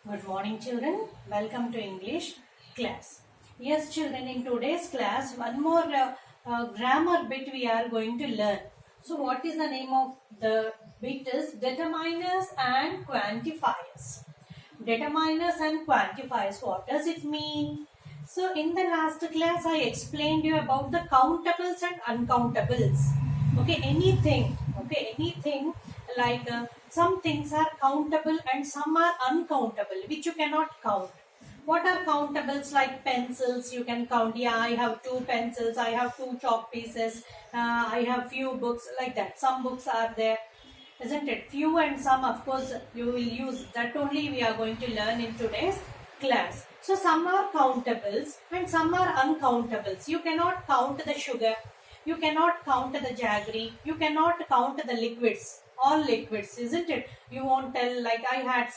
Good morning, children. Welcome to English class. Yes, children, in today's class, one more grammar bit we are going to learn. So, what is the name of the bit is determiners and quantifiers. Determiners and quantifiers, what does it mean? So, in the last class, I explained you about the countables and uncountables. Okay, anything like some things are countable and some are uncountable, which you cannot count. What are countables? Like pencils, you can count. Yeah, I have 2 pencils, I have 2 chalk pieces, I have few books, like that. Some books are there, isn't it? Few and some, of course, you will use. That only we are going to learn in today's class. So some are countables and some are uncountables. You cannot count the sugar, you cannot count the jaggery, you cannot count the liquids, all liquids, isn't it? You won't tell, like I had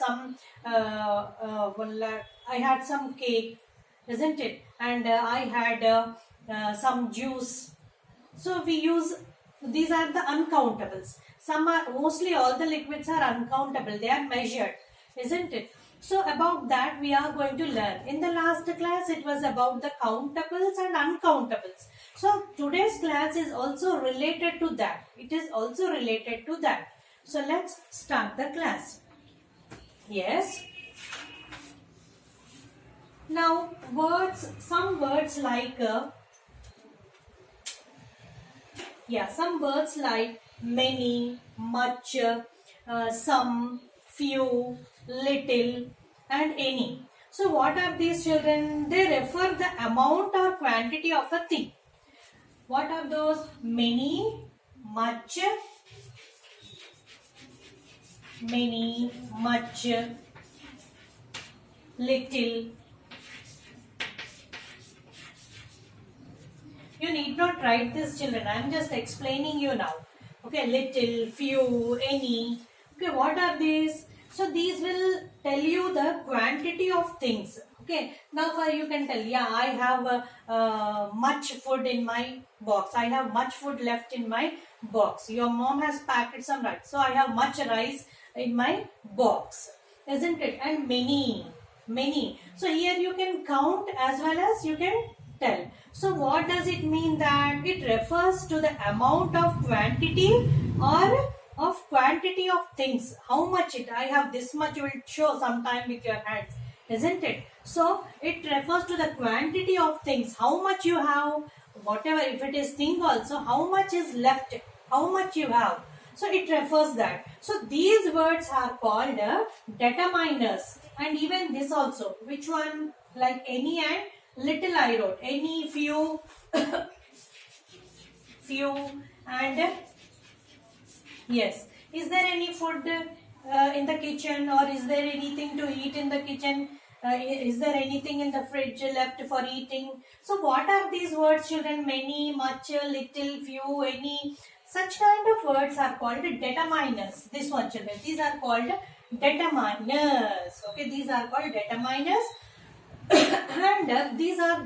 some cake, isn't it? And I had some juice. So we use, these are the uncountables. Some are, mostly all the liquids are uncountable, they are measured, isn't it? So about that we are going to learn. In the last class it was about the countables and uncountables. So today's class is also related to that. It is also related to that. So let's start the class. Yes. Now words, some words like some words like many, much, some, few, little and any. So what are these, children? They refer the amount or quantity of a thing. What are those? Many, much, little. You need not write this, children. I am just explaining you now. Okay, little, few, any. Okay, what are these? So these will tell you the quantity of things. Okay, now for you can tell, yeah, I have much food in my box. I have much food left in my box. Your mom has packed some rice. So I have much rice in my box, isn't it? And many. So here you can count as well as you can tell. So what does it mean? That it refers to the amount of quantity or of quantity of things. How much it, I have this much, you will show sometime with your hands, isn't it? So it refers to the quantity of things. How much you have, whatever, if it is thing also, how much is left, how much you have. So it refers that. So these words are called determiners. And even this also, which one? Like any and little I wrote. Any, few, and yes. Is there any food in the kitchen, or is there anything to eat in the kitchen? Is there anything in the fridge left for eating? So what are these words, children? Many, much, little, few, any. Such kind of words are called determiners. This one, children. These are called determiners. Okay, these are called determiners. And these are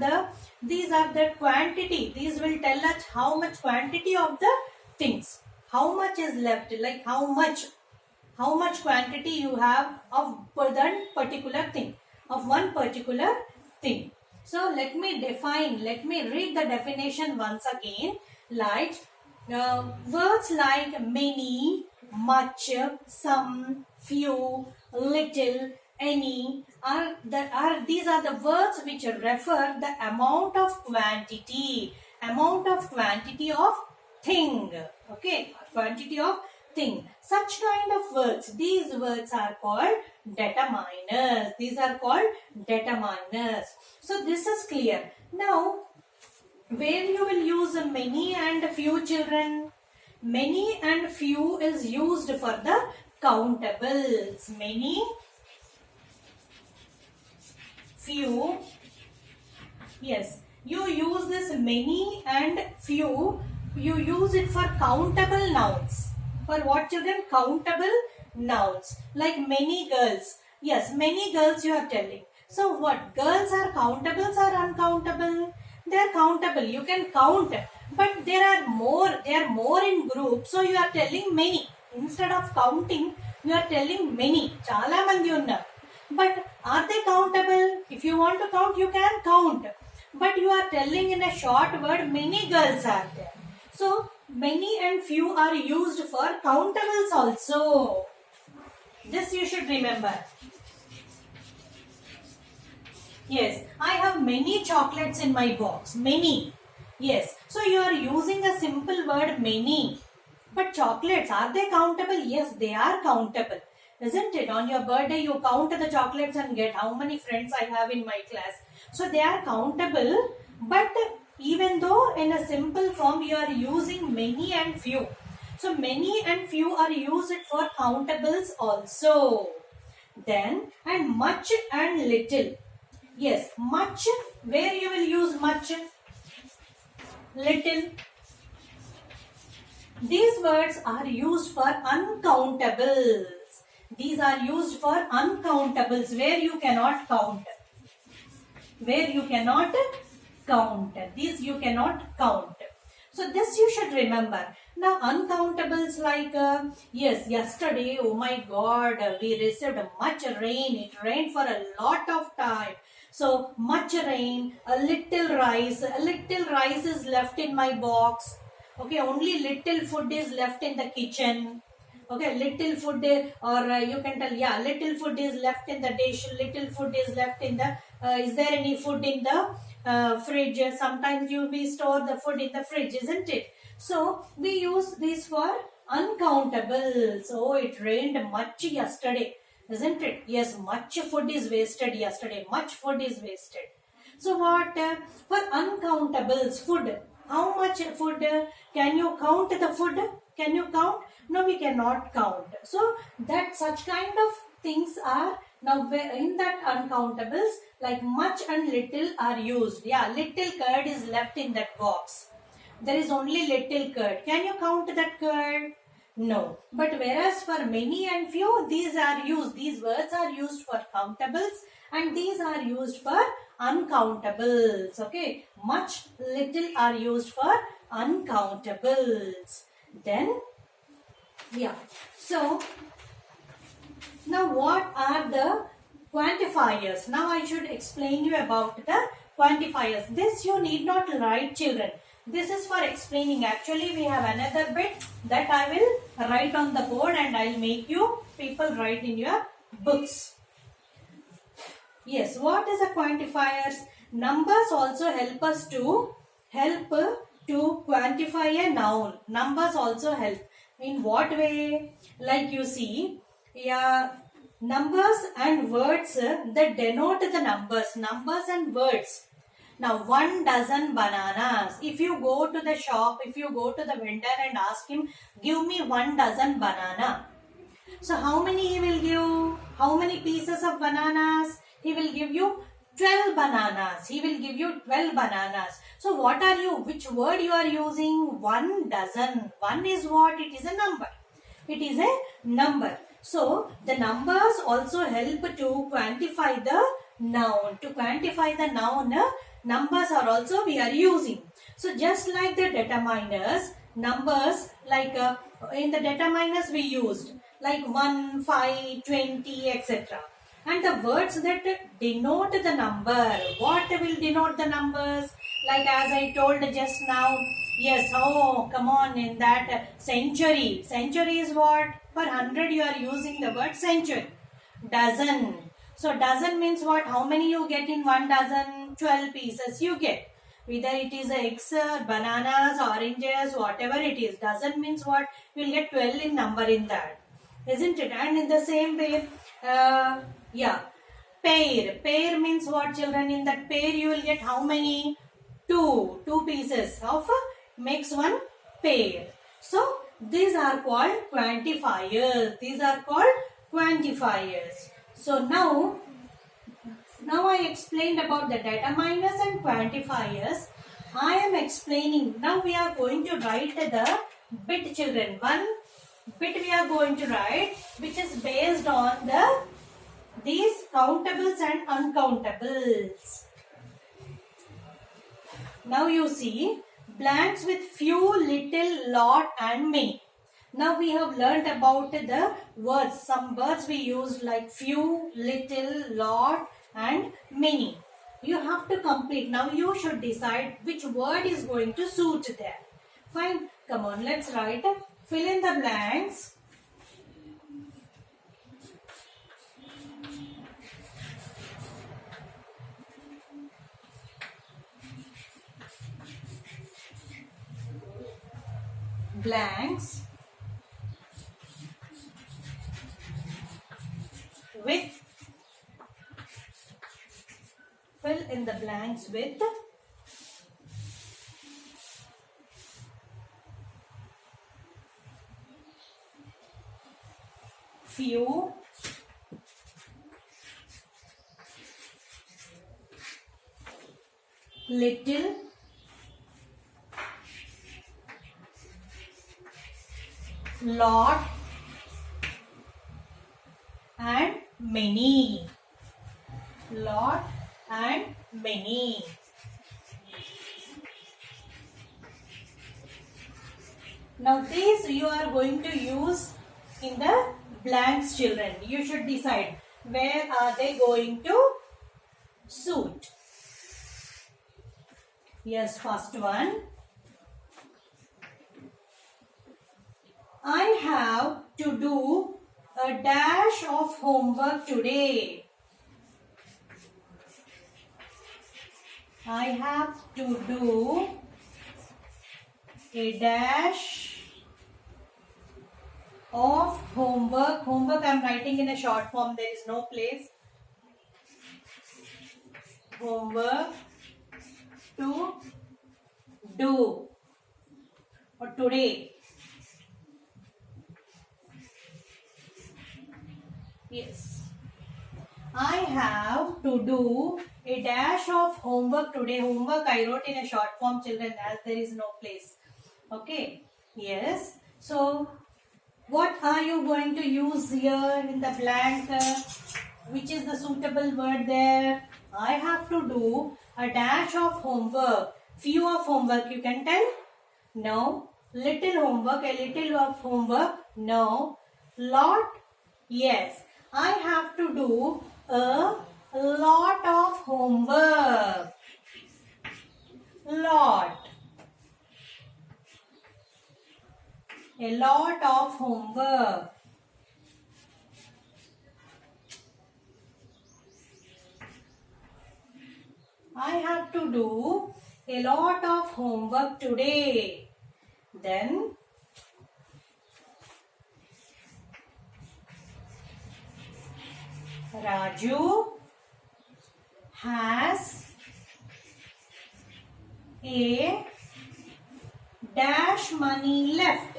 the quantity. These will tell us how much quantity of the things. How much is left, like how much quantity you have of one particular thing, So let me read the definition once again. Like words like many, much, some, few, little, any these are the words which refer the amount of quantity of thing. Okay, quantity of thing. Such kind of words, these words are called determiners. So this is clear. Now, where you will use many and few, children? Many and few is used for the countables. Many, few. Yes, you use this many and few. You use it for countable nouns. For what, children? Countable nouns. Like many girls. Yes, many girls you are telling. So what? Girls are countables or uncountable? They are countable. You can count. But they are more in group. So you are telling many. Instead of counting, you are telling many. Chala mandi unnaru. But are they countable? If you want to count, you can count. But you are telling in a short word, many girls are there. So, many and few are used for countables also. This you should remember. Yes, I have many chocolates in my box. Many. Yes. So you are using a simple word many. But chocolates, are they countable? Yes, they are countable. Isn't it? On your birthday, you count the chocolates and get how many friends I have in my class. So they are countable. But even though in a simple form, you are using many and few. So many and few are used for countables also. Then, and much and little. Yes, much. Where you will use much? Little. These words are used for uncountables. These are used for uncountables where you cannot count. Where you cannot count. These you cannot count. So this you should remember. Now uncountables like, yes, yesterday, oh my God, we received much rain. It rained for a lot of time. So much rain, a little rice is left in my box. Okay, only little food is left in the kitchen. Okay, little food or you can tell, yeah, little food is left in the dish, little food is left in the, is there any food in the fridge? Sometimes we store the food in the fridge, isn't it? So, we use this for uncountables. So, it rained much yesterday, isn't it? Yes, much food is wasted yesterday. Much food is wasted. So, what? For uncountables, food. How much food? Can you count the food? Can you count? No, we cannot count. So, that such kind of things are now in that uncountables, like much and little are used. Yeah, little curd is left in that box. There is only little curd. Can you count that curd? No. But whereas for many and few, these are used. These words are used for countables and these are used for uncountables. Okay. Much, little are used for uncountables. Then, yeah. So, now what are the quantifiers? Now I should explain you about the quantifiers. This you need not write, children. This is for explaining. Actually, we have another bit that I will write on the board and I'll make you people write in your books. Yes, what is a quantifiers? Numbers also help us to quantify a noun. Numbers also help. In what way? Like you see, yeah, numbers and words that denote the numbers. Numbers and words. Now, 1 dozen bananas. If you go to the shop, if you go to the vendor and ask him, give me 1 dozen banana. So, how many he will give? How many pieces of bananas? He will give you 12 bananas. He will give you 12 bananas. So, what are you? Which word you are using? 1 dozen. 1 is what? It is a number. It is a number. So, the numbers also help to quantify the noun. To quantify the noun, numbers are also we are using. So, just like the determiners, numbers like in the determiners we used like 1, 5, 20, etc. And the words that denote the number, what will denote the numbers? Like as I told just now, yes, oh, come on, in that century. Century is what? For 100 you are using the word century. Dozen. So dozen means what? How many you get in 1 dozen? 12 pieces you get. Whether it is eggs, bananas, oranges, whatever it is. Dozen means what? You will get 12 in number in that. Isn't it? And in the same way, yeah, pair. Pair means what, children? In that pair you will get how many? 2. 2 pieces of makes 1 pair. So, these are called quantifiers. These are called quantifiers. So, now I explained about the determiners and quantifiers. I am explaining. Now we are going to write the bit, children. One bit we are going to write which is based on these countables and uncountables. Now you see blanks with few, little, lot and many. Now we have learnt about the words. Some words we used like few, little, lot and many. You have to complete. Now you should decide which word is going to suit there. Fine. Come on, let's write. Fill in the blanks. Blanks with, fill in the blanks with few, little, lot and many. Lot and many. Now these you are going to use in the blanks, children. You should decide where are they going to suit. Yes, first one. I have to do a dash of homework today. I have to do a dash of homework. Homework I am writing in a short form. There is no place. Homework to do or today. Yes. I have to do a dash of homework today. Homework I wrote in a short form, children, as there is no place. Okay. Yes. So, what are you going to use here in the blank? Which is the suitable word there? I have to do a dash of homework. Few of homework you can tell? No. Little homework, a little of homework? No. Lot? Yes. I have to do a lot of homework. Lot. A lot of homework. I have to do a lot of homework today. Then Raju has a dash money left.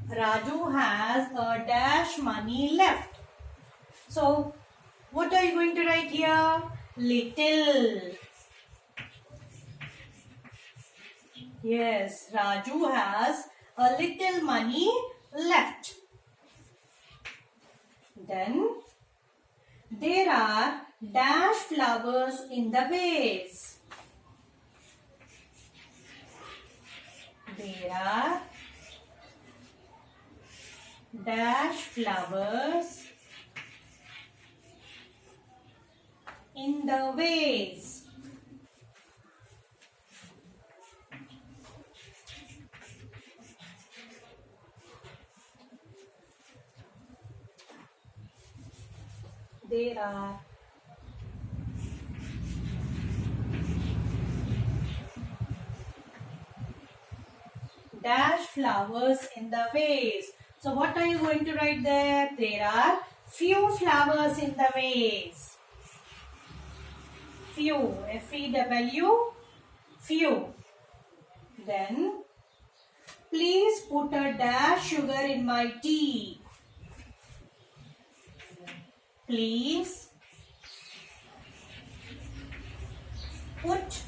Raju has a dash money left. So, what are you going to write here? Little. Yes, Raju has a little money left. Then, there are dash flowers in the vase. There are dash flowers in the vase. There are dash flowers in the vase. So what are you going to write there? There are few flowers in the vase. Few, F-E-W, few. Then, please put a dash sugar in my tea. Please put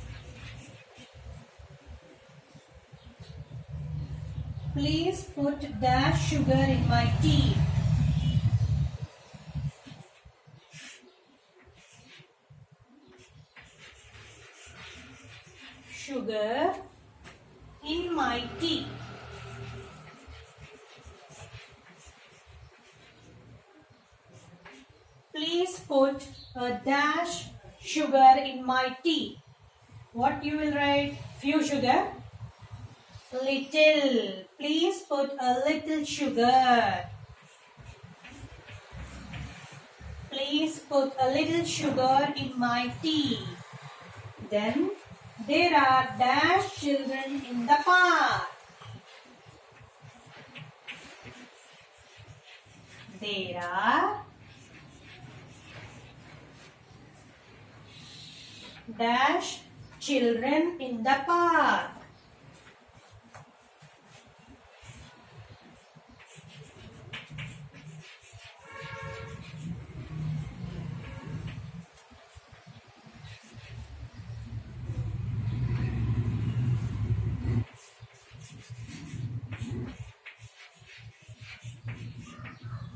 dash sugar in my tea. sugar in my tea. Please put a dash sugar in my tea. What you will write? Few sugar. Little. Please put a little sugar. Please put a little sugar in my tea. Then there are dash children in the park. There are dash children in the park.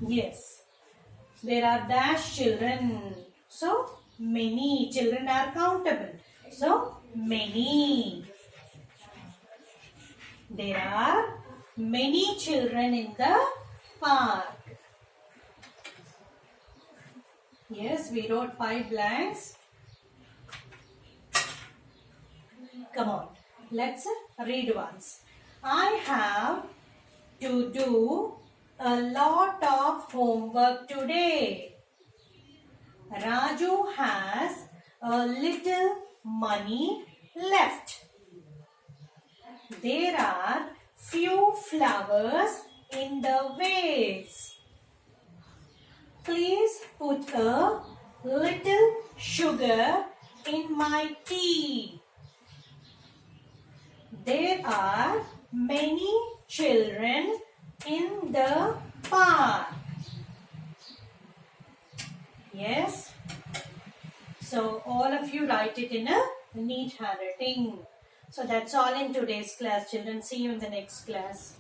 Yes, there are dash children. So, many children are countable. So, many. There are many children in the park. Yes, we wrote 5 blanks. Come on, let's read once. I have to do a lot of homework today. Raju has a little money left. There are few flowers in the vase. Please put a little sugar in my tea. There are many children in the park. Yes. So all of you write it in a neat handwriting. So that's all in today's class, children. See you in the next class.